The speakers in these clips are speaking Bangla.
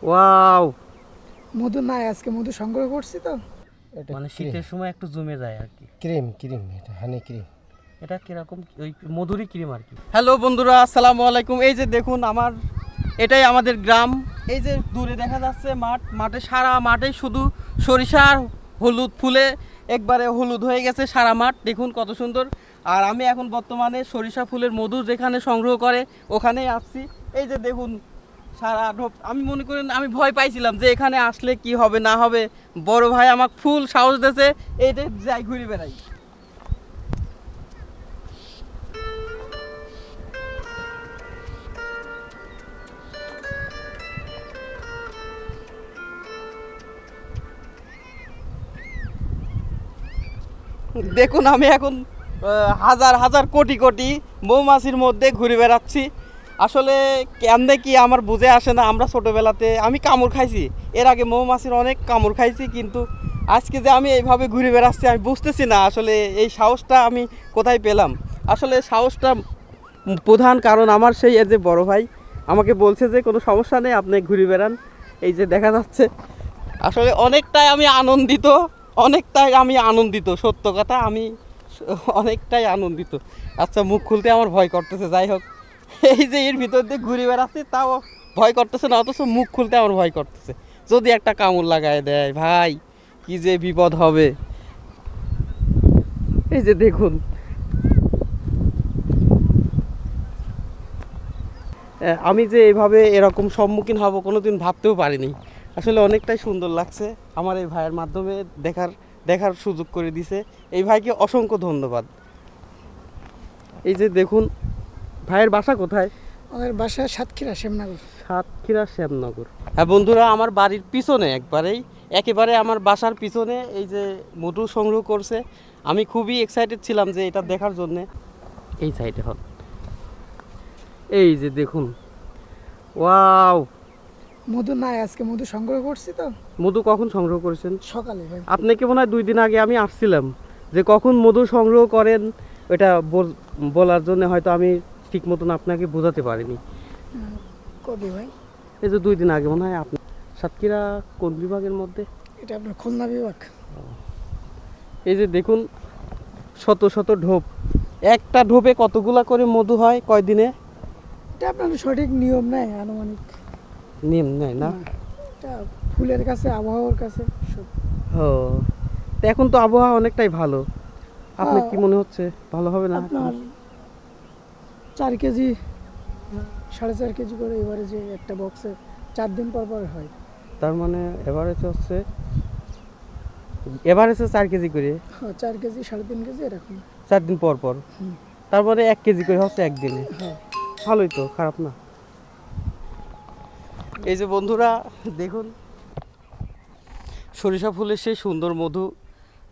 ওয়াও, মধু নাই, আজকে মধু সংগ্রহ করছি তো। এটা মানে শীতের সময় একটু জমে যায় আর কি। ক্রিম ক্রিম, এটা হানি ক্রিম। এটা কিরকম, ওই মধুরই ক্রিম আর কি। হ্যালো বন্ধুরা, আসসালামু আলাইকুম। এই যে দেখুন এটাই আমাদের গ্রাম। এই যে দূরে দেখা যাচ্ছে মাঠে সারা মাঠে শুধু সরিষার হলুদ ফুলে একবারে হলুদ হয়ে গেছে সারা মাঠ, দেখুন কত সুন্দর। আর আমি এখন বর্তমানে সরিষা ফুলের মধু যেখানে সংগ্রহ করে ওখানেই আসছি। এই যে দেখুন সারা ঢোপ। আমি মনে করেন আমি ভয় পাইছিলাম যে এখানে আসলে কি হবে না হবে, বড় ভাই আমাকে ফুল সাহস দিয়েছে, এইটা যাই ঘুরে বেড়াই। দেখুন আমি এখন হাজার হাজার কোটি কোটি মৌমাছির মধ্যে ঘুরে বেড়াচ্ছি। আসলে কেমনে কি আমার বুঝে আসে না। আমরা ছোটোবেলাতে আমি কামড় খাইছি, এর আগে মৌমাছির অনেক কামড় খাইছি, কিন্তু আজকে যে আমি এইভাবে ঘুরে বেড়াচ্ছি আমি বুঝতেছি না আসলে এই সাহসটা আমি কোথায় পেলাম। আসলে সাহসটা প্রধান কারণ আমার সেই এর যে বড় ভাই আমাকে বলছে যে কোনো সমস্যা নেই, আপনি ঘুরে বেড়ান। এই যে দেখা যাচ্ছে আসলে অনেকটাই আমি আনন্দিত, সত্য কথা আমি অনেকটাই আনন্দিত। আচ্ছা, মুখ খুলতে আমার ভয় করতেছে, যাই হোক এই যে এর ভিতর দিয়ে ঘুরে বেড়াচ্ছি তাও ভয় করতেছে না, অথচ মুখ খুলতে আমার ভয় করতেছে। যদি একটা কামড় লাগায় দেয় ভাই, কি যে বিপদ হবে। এই যে দেখুন আমি যে এইভাবে এরকম সম্মুখীন হব কোনোদিন ভাবতেও পারিনি। আসলে অনেকটাই সুন্দর লাগছে, আমার এই ভাইয়ের মাধ্যমে দেখার সুযোগ করে দিছে। এই ভাইকে অসংখ্য ধন্যবাদ। এই যে দেখুন, ভাইয়ের বাসা কোথায়? আমাদের বাসা সাতক্ষীরা শ্যামনগর। সাতক্ষীরা শ্যামনগর। হ্যাঁ বন্ধুরা, আমার বাড়ির পিছনে একেবারে আমার বাসার পিছনে এই যে মধু সংগ্রহ করছে। আমি খুবই এক্সাইটেড ছিলাম যে এটা দেখার জন্যে। এই সাইডে হন, এই যে দেখুন, ওয়াও। মধু নাই, আজকে মধু সংগ্রহ করছি তো। মধু কখন সংগ্রহ করেছেন? সকালে ভাই। আপনাকে মনে হয় 2 দিন আগে আমি আসছিলাম, যে কখন মধু সংগ্রহ করেন এটা বলার জন্য হয়তো আমি ঠিক মতন আপনাকে বোঝাতে পারিনি। কবে ভাই? এই যে 2 দিন আগে মনে হয়। আপনি সাতক্ষীরা কোন বিভাগের মধ্যে? এটা আপনার খুলনা বিভাগ। এই যে দেখুন, শত শত ঢোপ, একটা ঢোপে কতগুলা করে মধু হয় কয়দিনে? এটা আপনার সঠিক নিয়ম নাই, আনুমানিক নিয়ম নেই না? এটা ফুলের কাছে, আবহাওয়ার কাছে সব। ও, তো এখন তো আবহাওয়া অনেকটাই ভালো, আপনার হ্যাঁ। কি মনে হচ্ছে ভালো হবে না? আপনার 4 কেজি 4.5 কেজি করে এবারে যে একটা বক্সে 4 দিন পর পর হয়। তার মানে এভারেজে 4 কেজি করে। হ্যাঁ, 4 কেজি 3.5 কেজি এরকম। 4 দিন পর পর, তারপরে 1 কেজি করে হচ্ছে একদিনে। হ্যাঁ, ভালোই তো, খারাপ না। এই যে বন্ধুরা দেখুন, সরিষা ফুলের সেই সুন্দর মধু,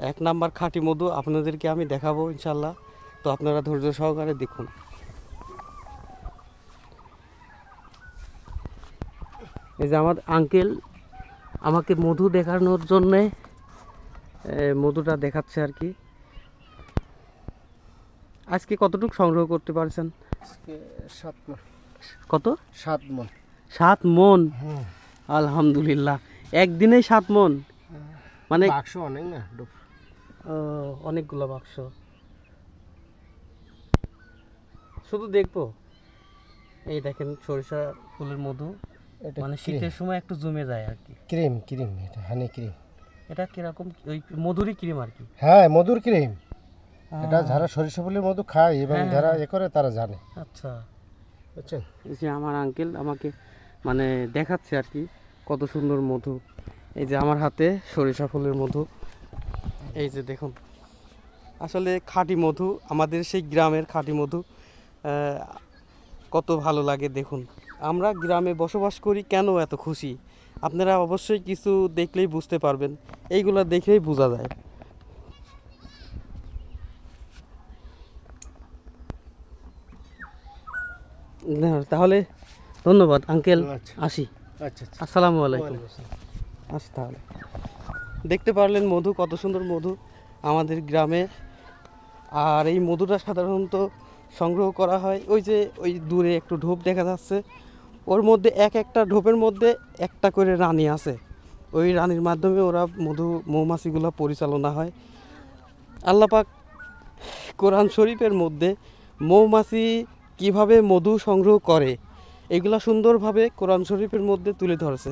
1 নাম্বার খাঁটি মধু আপনাদেরকে আমি দেখাবো ইনশাল্লাহ। তো আপনারা ধৈর্য সহকারে দেখুন। এই যে আমার আঙ্কেল আমাকে মধু দেখানোর জন্যে মধুটা দেখাচ্ছে আর কি। আজকে কতটুকু সংগ্রহ করতে পারছেন? আজকে 7 মণ। কত? 7 মণ। 7 মণ? আলহামদুলিল্লাহ, একদিনেই 7 মণ? মানে বাক্স অনেক না, অনেকগুলো বাক্স। শুধু দেখবো। এই দেখেন সরিষা ফুলের মধু, এটা মানে শীতের সময় একটু জমে যায় আর কি। ক্রিম ক্রিম, এটা হানি ক্রিম। এটা কিরকম, ওই মধুরই ক্রিম আর কি। হ্যাঁ, মধুর ক্রিম। এটা যারা সরিষা ফুলের মধু খায় এবং হ্যাঁ, যারা হ্যাঁ। করে তারা জানে। আচ্ছা, বুঝছেন? এই যে আমার আঙ্কেল আমাকে মানে দেখাচ্ছে আর কি কত সুন্দর মধু। এই যে আমার হাতে সরিষা ফুলের মধু, এই যে দেখুন, আসলে খাঁটি মধু, আমাদের সেই গ্রামের খাঁটি মধু। কত ভালো লাগে দেখুন। আমরা গ্রামে বসবাস করি, কেন এত খুশি আপনারা অবশ্যই কিছু দেখলেই বুঝতে পারবেন, এইগুলো দেখলেই বোঝা যায়। না, তাহলে ধন্যবাদ আঙ্কেল, আচ্ছা আসি। আচ্ছা আচ্ছা। আসসালামু আলাইকুম। আসি তাহলে। দেখতে পারলেন মধু, কত সুন্দর মধু আমাদের গ্রামে। আর এই মধুটা সাধারণত সংগ্রহ করা হয় ওই যে ওই দূরে একটু ঢোপ দেখা যাচ্ছে, ওর মধ্যে এক একটা ঢোপের মধ্যে একটা করে রানী আছে, ওই রানীর মাধ্যমে ওরা মৌমাছিগুলো পরিচালনা হয়। আল্লাহ পাক কোরআন শরীফের মধ্যে মৌমাছি কিভাবে মধু সংগ্রহ করে এগুলা সুন্দরভাবে কোরআন শরীফের মধ্যে তুলে ধরেছে।